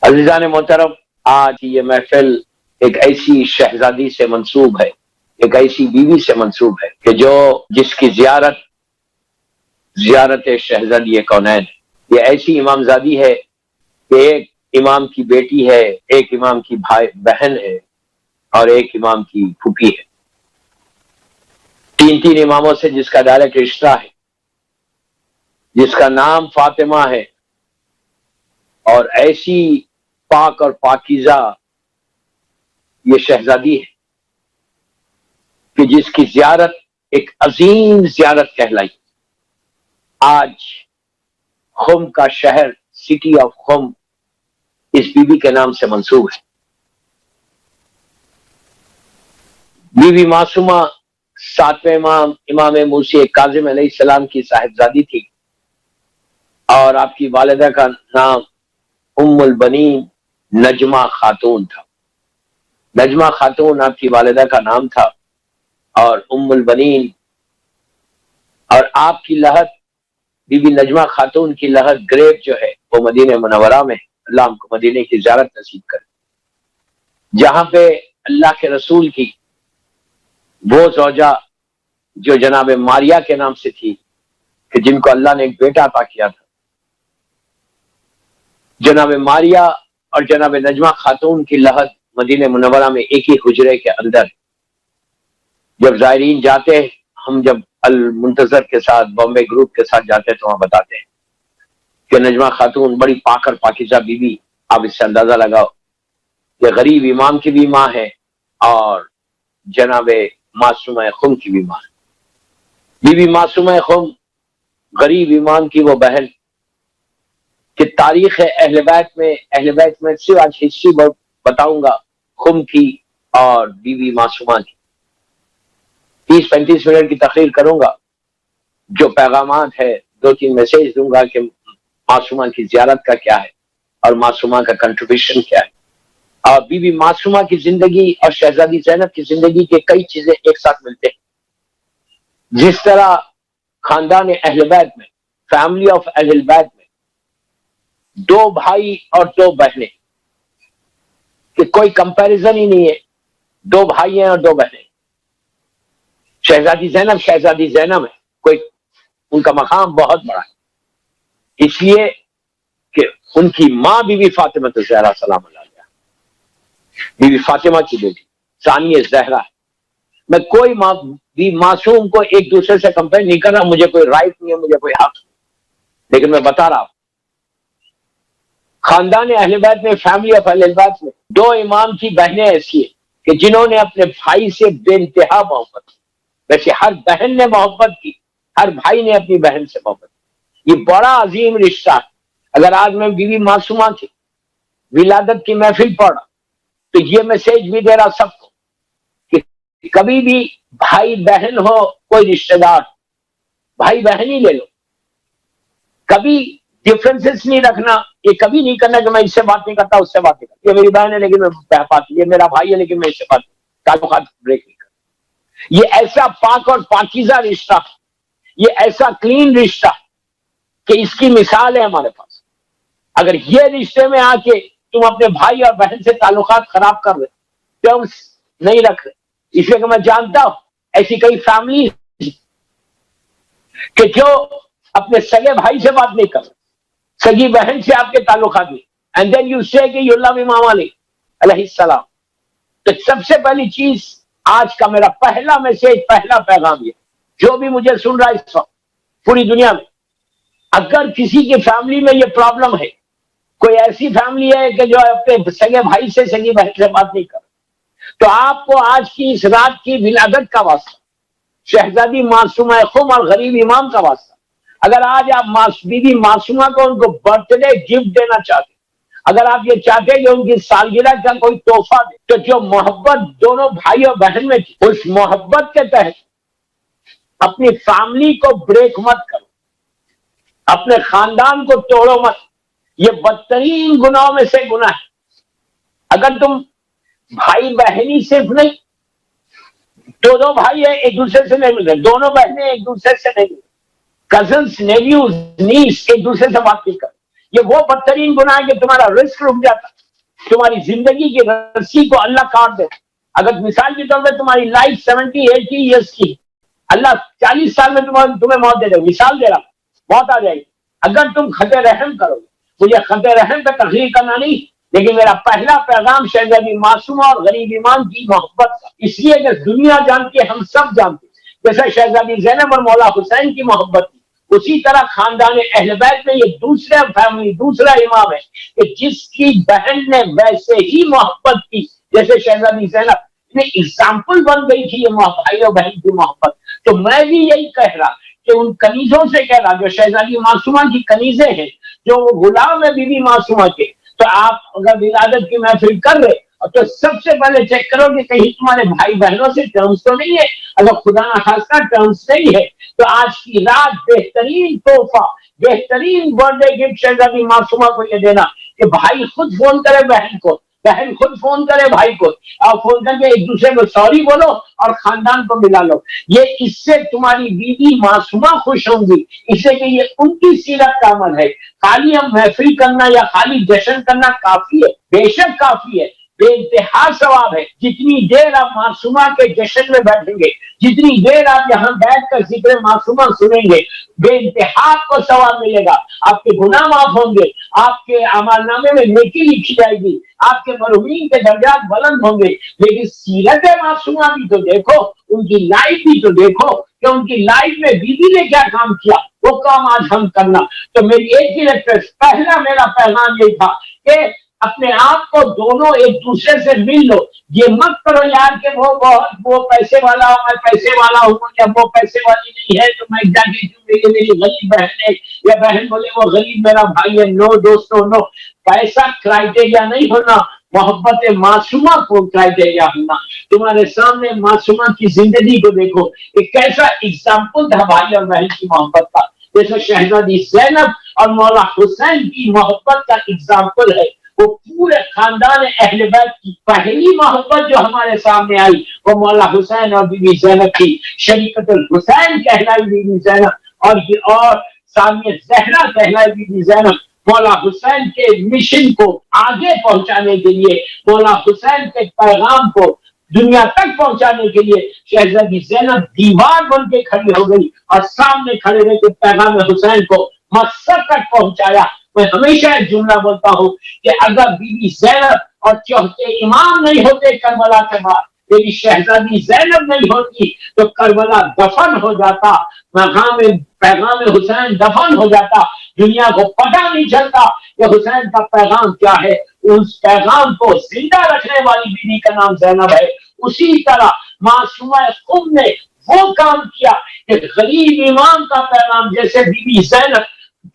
عزیزان محترم، آج یہ محفل ایک ایسی شہزادی سے منسوب ہے، ایک ایسی بیوی سے منسوب ہے کہ جس کی زیارت شہزادی کونین، یہ ایسی امام زادی ہے کہ ایک امام کی بیٹی ہے، ایک امام کی بہن ہے اور ایک امام کی پھوپھی ہے، تین اماموں سے جس کا ڈائریکٹ رشتہ ہے، جس کا نام فاطمہ ہے، اور ایسی پاک اور پاکیزہ یہ شہزادی ہے کہ جس کی زیارت ایک عظیم زیارت کہلائی۔ آج خم کا شہر، سٹی آف خم، اس بی بی کے نام سے منسوب ہے۔ بی بی معصومہ ساتویں امام موسی کاظم علیہ السلام کی صاحبزادی تھی، اور آپ کی والدہ کا نام ام البنین نجمہ خاتون تھا۔ نجمہ خاتون آپ کی والدہ کا نام تھا، اور ام البنین، اور آپ کی لحد بی بی نجمہ خاتون کی لحد گریب جو ہے وہ مدینہ منورہ میں، اللہ ہم کو مدینہ کی زیارت نصیب کرے، جہاں پہ اللہ کے رسول کی وہ زوجہ جو جناب ماریا کے نام سے تھی، کہ جن کو اللہ نے ایک بیٹا عطا کیا تھا، جناب ماریا اور جناب نجمہ خاتون کی لحد مدینہ منورہ میں ایک ہی حجرے کے اندر۔ جب زائرین جاتے، ہم جب المنتظر کے ساتھ، بامبے گروپ کے ساتھ جاتے تو وہاں بتاتے ہیں کہ نجمہ خاتون بڑی پاک اور پاکیزہ بی بی، آپ اس سے اندازہ لگاؤ کہ غریب امام کی بھی ماں ہے اور جناب معصومہ خم کی بھی ماں ہے۔ بی بی معصومہ خم غریب امام کی وہ بہن کہ تاریخ اہل بیت میں صرف آج ہسٹری بتاؤں گا خم کی اور بی بی معصومہ کی، 30-35 منٹ کی تقریر کروں گا، جو پیغامات ہے 2-3 میسیج دوں گا کہ معصومہ کی زیارت کا کیا ہے اور معصومہ کا کنٹریبیوشن کیا ہے، اور بی بی معصومہ کی زندگی اور شہزادی زینب کی زندگی کے کئی چیزیں ایک ساتھ ملتے ہیں۔ جس طرح خاندان اہل بیت میں، فیملی آف اہل بیت میں 2 بھائی اور 2 بہنیں، کہ کوئی کمپیریزن ہی نہیں ہے، 2 بھائی ہیں اور 2 بہنیں، شہزادی زینب ہے، کوئی ان کا مقام بہت بڑا ہے، اس لیے کہ ان کی ماں بی بی فاطمہ الزہرا سلام اللہ علیہا، بی بی فاطمہ کی بیٹی ثانیہ زہرا ہے۔ میں کوئی بھی معصوم کو ایک دوسرے سے کمپیئر نہیں کر رہا، مجھے کوئی رائٹ نہیں ہے، مجھے کوئی حق نہیں، لیکن میں بتا رہا ہوں خاندان اہل بیت میں، فیملی آف اہل بیت میں 2 امام کی بہنیں ایسی ہیں کہ جنہوں نے اپنے بھائی سے بے انتہا محبت کی، ویسے ہر بہن نے محبت کی، ہر بھائی نے اپنی بہن سے محبت کی، یہ بڑا عظیم رشتہ ہے۔ اگر آج میں بی بی معصومہ کی ولادت کی محفل پڑھ رہا تو یہ میسج بھی دے رہا سب کو کہ کبھی بھی بھائی بہن ہو، کوئی رشتہ دار، بھائی بہن ہی لے لو، کبھی ڈفرنسز نہیں رکھنا، یہ کبھی نہیں کرنا کہ میں اس سے بات نہیں کرتا، اس سے بات نہیں کرتا، یہ میری بہن ہے لیکن میں یہ میرا بھائی ہے لیکن میں اس سے بات نہیں کرتا، تعلقات بریک نہیں کرتا۔ یہ ایسا پاک اور پاکیزہ رشتہ، یہ ایسا کلین رشتہ کہ اس کی مثال ہے ہمارے پاس۔ اگر یہ رشتے میں آ کے تم اپنے بھائی اور بہن سے تعلقات خراب کر رہے، ٹرمز نہیں رکھ رہے، اس لیے کہ میں جانتا ہوں ایسی کئی فیملی کہ جو اپنے سگے بھائی سے بات نہیں کر رہے، سگی بہن سے آپ کے تعلقات نہیں، اینڈ دین یو سے کہ یو لو امام علی علیہ السلام۔ تو سب سے پہلی چیز، آج کا میرا پہلا میسج، پہلا پیغام، یہ جو بھی مجھے سن رہا ہے اس وقت پوری دنیا میں، اگر کسی کی فیملی میں یہ پرابلم ہے، کوئی ایسی فیملی ہے کہ جو اپنے سگے بھائی سے، سگی بہن سے بات نہیں کر، تو آپ کو آج کی اس رات کی ولادت کا واسطہ، شہزادی معصومہ خم اور غریب امام کا واسطہ، اگر آج آپ بی بی معصومہ کو ان کو برتھ ڈے گفٹ دینا چاہتے، اگر آپ یہ چاہتے کہ ان کی سالگرہ کا کوئی تحفہ دے، تو جو محبت دونوں بھائی اور بہن میں تھی، اس محبت کے تحت اپنی فیملی کو بریک مت کرو، اپنے خاندان کو توڑو مت، یہ بدترین گناہوں میں سے گناہ ہے۔ اگر تم بھائی بہنی صرف نہیں، 2 بھائی ہیں ایک دوسرے سے نہیں مل رہے، دونوں بہنیں ایک دوسرے سے نہیں مل رہے، کزنس، نیویوز، نیس ایک دوسرے سے بات نہیں کر، یہ وہ بدترین گناہ ہے کہ تمہارا رزق رک جاتا، تمہاری زندگی کی رسی کو اللہ کاٹ دے. اگر مثال کے طور پہ تمہاری لائف 70-80 ایئرس کی، اللہ 40 سال میں تمہیں موت دے دے، مثال دے رہا، موت آ جائے گی. اگر تم خط رحم کرو گے، مجھے خط رحم پہ تقریر کرنا نہیں، لیکن میرا پہلا پیغام شہزادی معصومہ اور غریب ایمان کی محبت کا، اس لیے کہ دنیا جانتی ہے، ہم سب جانتے ہیں، جیسے شہزادی زینب اور مولا حسین کی محبت تھی، اسی طرح خاندان اہل بیت میں یہ دوسرا فیملی، دوسرا امام ہے کہ جس کی بہن نے ویسے ہی محبت کی جیسے شہزادی زینب نے. ایگزامپل بن گئی تھی یہ بھائی اور بہن کی محبت. تو میں بھی یہی کہہ رہا کہ ان کنیزوں سے کہہ رہا جو شہزادی معصومہ کی کنیزیں ہیں، جو وہ غلام ہے بی بی معصومہ کے، تو آپ اگر ولادت کی محفل کر رہے تو سب سے پہلے چیک کرو کہ کہیں تمہارے بھائی بہنوں سے ٹرمز تو نہیں ہے. اگر خدا نخواستہ ٹرمز نہیں ہے تو آج کی رات بہترین تحفہ، بہترین برتھ ڈے گفٹ شہزادی معصومہ کو یہ دینا کہ بھائی خود فون کرے بہن کو، بہن خود فون کرے بھائی کو، اور فون کر کے ایک دوسرے کو سوری بولو اور خاندان کو ملا لو. یہ اس سے تمہاری بیوی معصومہ خوش ہوں گی، اس سے کہ یہ ان کی سیرت کا عمل ہے. خالی ہم محفل کرنا یا خالی جشن کرنا کافی ہے، بے شک کافی ہے، بے انتہا ثواب ہے. جتنی دیر آپ معصومہ کے جشن میں بیٹھیں گے، جتنی دیر آپ یہاں بیٹھ کر ذکر معصومہ سنیں گے، بے انتہا آپ کو ثواب ملے گا. آپ کے گناہ معاف ہوں گے، آپ کے اعمال نامے میں نیکی لکھی جائے گی، آپ کے مرحومین کے درجات بلند ہوں گے. لیکن سیرت معصومہ بھی تو دیکھو، ان کی لائف بھی تو دیکھو کہ ان کی لائف میں بیوی نے کیا کام کیا، وہ کام آج ہم کرنا. تو میری ایک ہی ریکویسٹ، پہلا میرا پیغام یہ تھا کہ اپنے آپ کو دونوں ایک دوسرے سے مل لو. یہ مت کرو یار کہ وہ پیسے والا ہوں، میں پیسے والا ہوں، یا وہ پیسے والی نہیں ہے تو میں جا کے کیوں، میری غریب بہن ہے، یا بہن بولے وہ غریب میرا بھائی ہے. نو دوستو نو، پیسہ کرائٹیریا نہیں ہونا، محبت معصومہ کو کرائٹیریا ہونا. تمہارے سامنے معصومہ کی زندگی کو دیکھو، ایک کیسا ایگزامپل تھا بھائی اور بہن کی محبت کا، جیسے شہزادی زینب اور مولا حسین کی محبت کا ایگزامپل ہے. وہ پورے خاندان اہل بیت کی پہلی محبت جو ہمارے سامنے آئی وہ مولا حسین اور بی بی زینب کی. شریعت الحسین کہلائی بی بی زینب، اور سامنے زہرا کہلائی بی بی زینب. مولا حسین کے مشن کو آگے پہنچانے کے لیے، مولا حسین کے پیغام کو دنیا تک پہنچانے کے لیے شہزادی زینب دیوار بن کے کھڑی ہو گئی اور سامنے کھڑے رہ کے پیغام حسین کو مقصد تک پہنچایا. میں ہمیشہ ایک جملہ بولتا ہوں کہ اگر بی بی زینب اور چوتھے امام نہیں ہوتے کربلا کے بعد، میری شہزادی زینب نہیں ہوتی تو کربلا دفن ہو جاتا، پیغام حسین دفن ہو جاتا، دنیا کو پتہ نہیں چلتا کہ حسین کا پیغام کیا ہے. اس پیغام کو زندہ رکھنے والی بیوی کا نام زینب ہے. اسی طرح معصومہ خود نے وہ کام کیا کہ غریب امام کا پیغام، جیسے بی بی زینب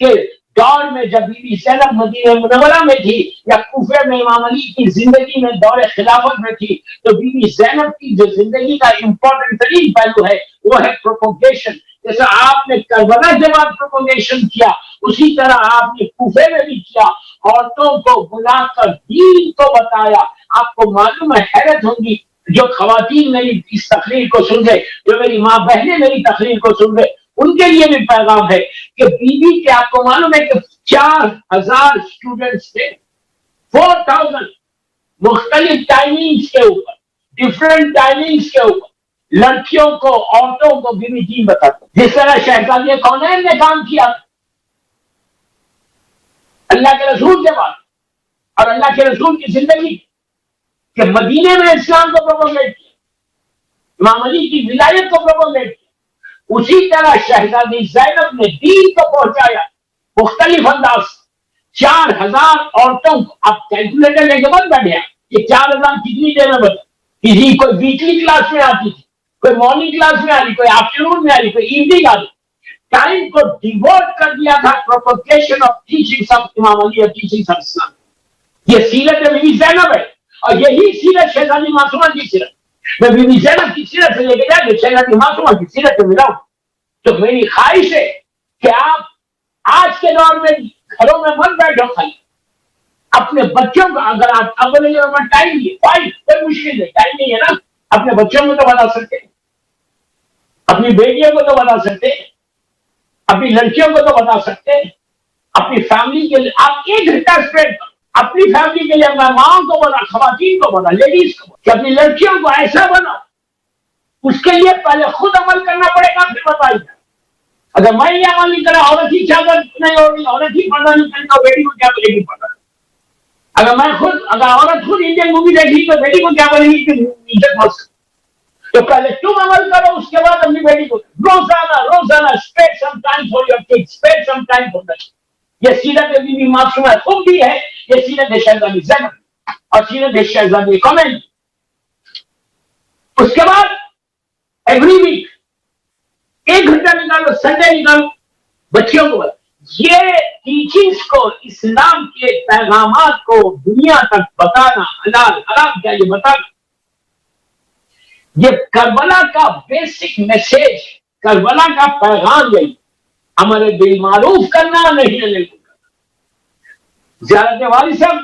کے دور میں جب بی بی زینب مدینہ منورہ میں تھی یا کوفہ میں امام علی کی زندگی میں دور خلافت میں تھی، تو بی بی زینب کی جو زندگی کا امپورٹنٹ ترین پہلو ہے وہ ہے پروپوگیشن. جیسا آپ نے کربلا کے بعد پروپوگیشن کیا، اسی طرح آپ نے کوفے میں بھی کیا. عورتوں کو بلا کر دین کو بتایا. آپ کو معلوم ہے، حیرت ہوں گی جو خواتین میری اس تقریر کو سن رہے، جو میری ماں بہنیں میری تقریر کو سن رہے، ان کے لیے بھی پیغام ہے کہ بی بی کے آپ کو معلوم ہے کہ 4000 اسٹوڈنٹس تھے، 4000 مختلف ٹائمنگز کے اوپر، ڈفرینٹ ٹائمنگز کے اوپر لڑکیوں کو، عورتوں کو بی بی دین بتاتا. جس طرح شہزادی کونین نے کام کیا اللہ کے رسول کے بعد اور اللہ کے رسول کی زندگی کہ مدینے میں اسلام کو پروپوگیٹ کیا، امام علی کی ولایت کو پروپوگیٹ کیا، اسی طرح شہزادی زینب نے دین کو پہنچایا مختلف انداز. 4000 عورتوں کو آپ کیلکولیٹر لے کے مت بیٹھے کہ 4000 کتنی دیر میں بتا. کسی کوئی ویکلی کلاس میں آتی تھی، کوئی مارننگ کلاس میں آ رہی، کوئی آفٹرنون میں آ رہی، کوئی ایوننگ آ رہی. ٹائم کو ڈیووٹ کر دیا تھا پروپوگیشن آف ٹیچنگز آف امام علی اور ٹیچنگز آف اسلام. یہ سیرت بی بی زینب ہے اور یہی سیرت شہزادی معصومہ کی سیرت. میں بی بی زینب کی سیرت سے لے کے جائیں گے شہزادی معصومہ کی سیرت سے ملاؤں. تو میری خواہش ہے کہ آپ آج کے دور میں گھروں میں مت بیٹھو، خالی اپنے بچوں کا، اگر آپ ٹائم نہیں، کوئی مشکل نہیں، ٹائم نہیں ہے نا، اپنے بچوں کو تو بتا سکتے، اپنی بیٹیوں کو تو بتا سکتے، اپنی لڑکیوں کو تو بتا سکتے، اپنی فیملی کے لیے آپ 1 گھنٹہ اسپینڈ کرو. اپنی فیملی کے لیے میں ماں کو بولا, خواتین کو بولا, لیڈیز کو بولا کہ اپنی لڑکیوں کو ایسا بناؤ. اس کے لیے پہلے خود عمل کرنا پڑے گا, پھر بتائیے. اگر میں یہ عمل نہیں کرا, عورت ہی اجازت نہیں ہوگی, عورت ہی پردہ نہیں کرے تو بیٹی کو کیا بولے گی پردہ. اگر عورت خود انڈین مووی دیکھی تو بیٹی کو کیا بولے گی کہ عزت مت. تو پہلے تم عمل کرو, اس کے بعد اپنی بیٹی کو روزانہ spend some time for your kids, spend some time for them. یہ سیرت بی بی معصومہ خود بھی ہے, یہ سیرت شہزادی زینب اور سیرت شہزادی قمر. اس کے بعد ایوری ویک 1 گھنٹہ نکالو, سنڈے نکالو, بچیوں کو یہ ٹیچنگز کو, اسلام کے پیغامات کو دنیا تک بتانا, حلال حرام کیا یہ بتانا. یہ کربلا کا بیسک میسج, کربلا کا پیغام یہی, ہمارے بالمعروف کرنا, نہیں کرنا. زیارت والد صاحب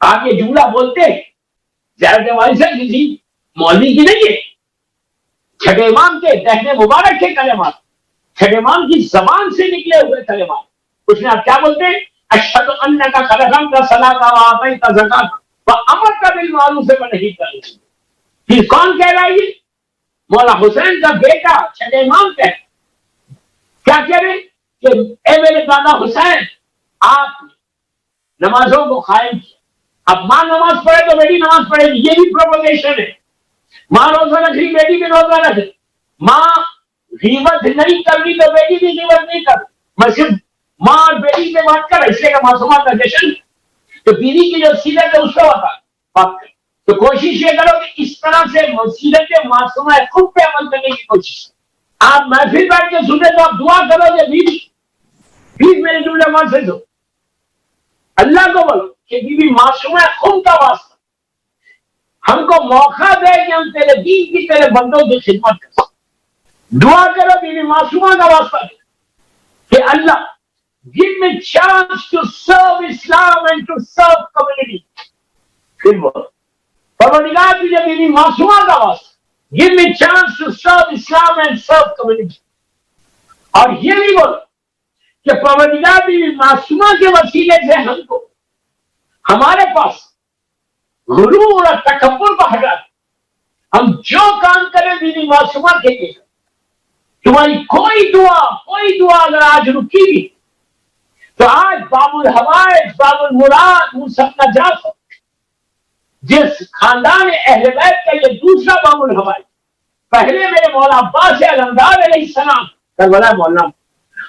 آپ یہ جملہ بولتے ہیں, زیارت والد صاحب کسی مولوی کی نہیں ہے, چھٹے امام کے دہنے مبارک کے کلمات, چھٹے امام کی زبان سے نکلے ہوئے کلمات. اس میں آپ کیا بولتے ہیں؟ اشہد انک خلقم کا صلاۃ و آتیت زکات وامرت بالمعروف ونہیت عن المنکر. پھر کون کہہ رہا ہے یہ؟ مولا حسین کا بیٹا چھٹے امام کہہ, کیا کہہ رہے کہ اے میرے دادا حسین, آپ نمازوں کو قائم کیا. اب ماں نماز پڑھے تو بیٹی نماز پڑھے گی, یہ بھی پروپوگیشن ہے. ماں روزہ رکھ رہی, بیٹی بھی روزہ رکھ رہی. ماں غیبت نہیں کر رہی تو بیٹی بھی غیبت نہیں کر. میں صرف ماں اور بیٹی سے بات کر رہا, اس لیے کہ معصومہ کا جشن, تو بیوی کی جو سیرت ہے اس کا بات کر. تو کوشش یہ کرو کہ اس طرح سے سیرت معصومہ خود پہ عمل کرنے کی کوشش. آپ محفل بیٹھ کے سنتے تو آپ دعا کرو کہ بیوی پلیز میرے جملے مان سے دو, اللہ کو بولو کہ بیوی معصومہ خود کا واسطہ, ہم کو موقع دے کہ ہم تیرے دین کی, تیرے بندوں کی خدمت کر. دعا کرو بیوی معصومہ کا واسطہ کہ اللہ give me chance to serve Islam and to serve community. پھر بولو پروردگار تجھے بیوی معصومہ کا واسطہ, give me chance to serve Islam and serve community. اور یہ بھی بولو کہ پروردگار بیوی معصومہ کے وسیلے سے ہم کو ہمارے پاس غرور اور تکبر کو ہٹا دے. ہم جو کام کریں بیوی معصومہ کے لیے, تمہاری کوئی دعا اگر آج رکی بھی تو آج باب الحوائج, باب المراد, موسیٰ جعفر, جس خاندان اہل بیت کا یہ دوسرا باب الحوائج, پہلے میرے مولا عباس علمدار علیہ السلام کربلا مولانا,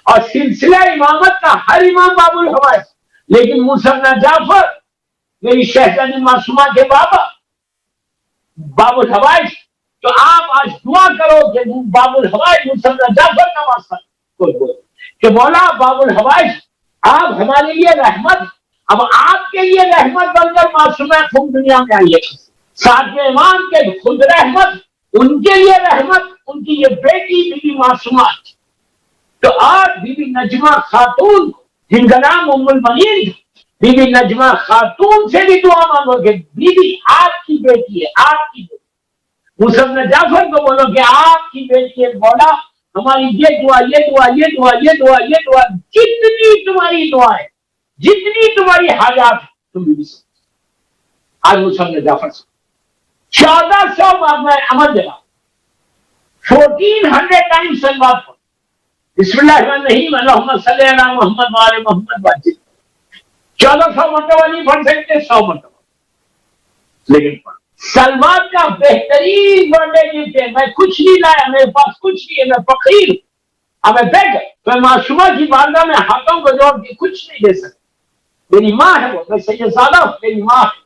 اور سلسلہ امامت کا ہر امام باب الحوائج, لیکن موسیٰ جعفر میری شہزادی معصومہ کے بابا باب الحوائج. تو آپ آج دعا کرو کہ باب الحوائج موسیٰ جعفر کا واسطہ کہ مولا باب الحوائج آپ ہمارے لیے رحمت, اب آپ کے لیے رحمت بن کر معصومہ خود دنیا میں آئی ہے. ساتھ امام کے خود رحمت, ان کے لیے رحمت, ان کی یہ بیٹی بیوی معصومہ. تو آپ بی بی نجمہ خاتون جن کا نام ام المنین, بی بی نجمہ خاتون سے بھی دعا مانگو کہ بی بی آپ کی بیٹی ہے, آپ کی بیٹی. موسیٰ جعفر کو بولو کہ آپ کی بیٹی ہے, مولا ہماری یہ دعا, جتنی تمہاری دعا ہے, جتنی تمہاری حاجات ہے, تم بھی سمجھ. آج موسیٰ جعفر سے 1400 بار میں عمل دے رہا ہوں, 1400 ٹائمز سلوات پڑھ, بسم اللہ الرحمن الرحیم, اللہم صلی علی محمد وعلی محمد وعلی. 1400 مرتبہ نہیں پڑھ سکتے, 100 مرتبہ, لیکن پڑھ. سلوات کا بہترین ورڈے ہے, میں کچھ نہیں لایا, میرے پاس کچھ نہیں ہے, میں فقیر, اب میں بیٹھ گئے, میں معصومہ کی بارگاہ میں ہاتھوں کو جوڑ کے کچھ نہیں دے سکتا. میری ماں ہے وہ, میں سید زادہ ہوں, میری ماں ہے.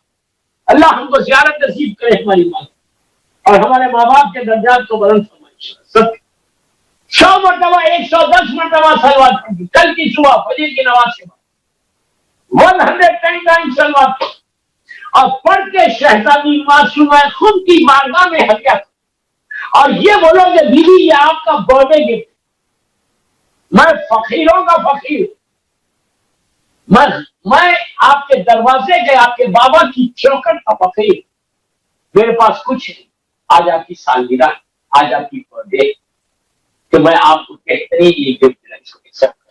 اللہ ہم کو زیارت نصیب کرے ہماری ماں, اور ہمارے ماں باپ کے درجات کو بلند فرمائے. سب 100 مرتبہ 110 مرتبہ سلوات پڑھی, کل کی صبح فجر کی نماز کے بعد 110 ٹائم سلوات پڑھی, اور پڑھ کے شہزادی معصومہ خود کی بارگاہ میں ہدیہ, اور یہ بولو کہ بیوی یہ آپ کا برتھ ڈے گفٹ, میں فقیروں کا فقیر, میں آپ کے دروازے کے, آپ کے بابا کی چوکٹ کا فقیر, میرے پاس کچھ نہیں. آج آپ کی سالگرہ, آج آپ کی برتھ ڈے, کہ میں آپ کو بہترین یہ گفٹ دے سکتا.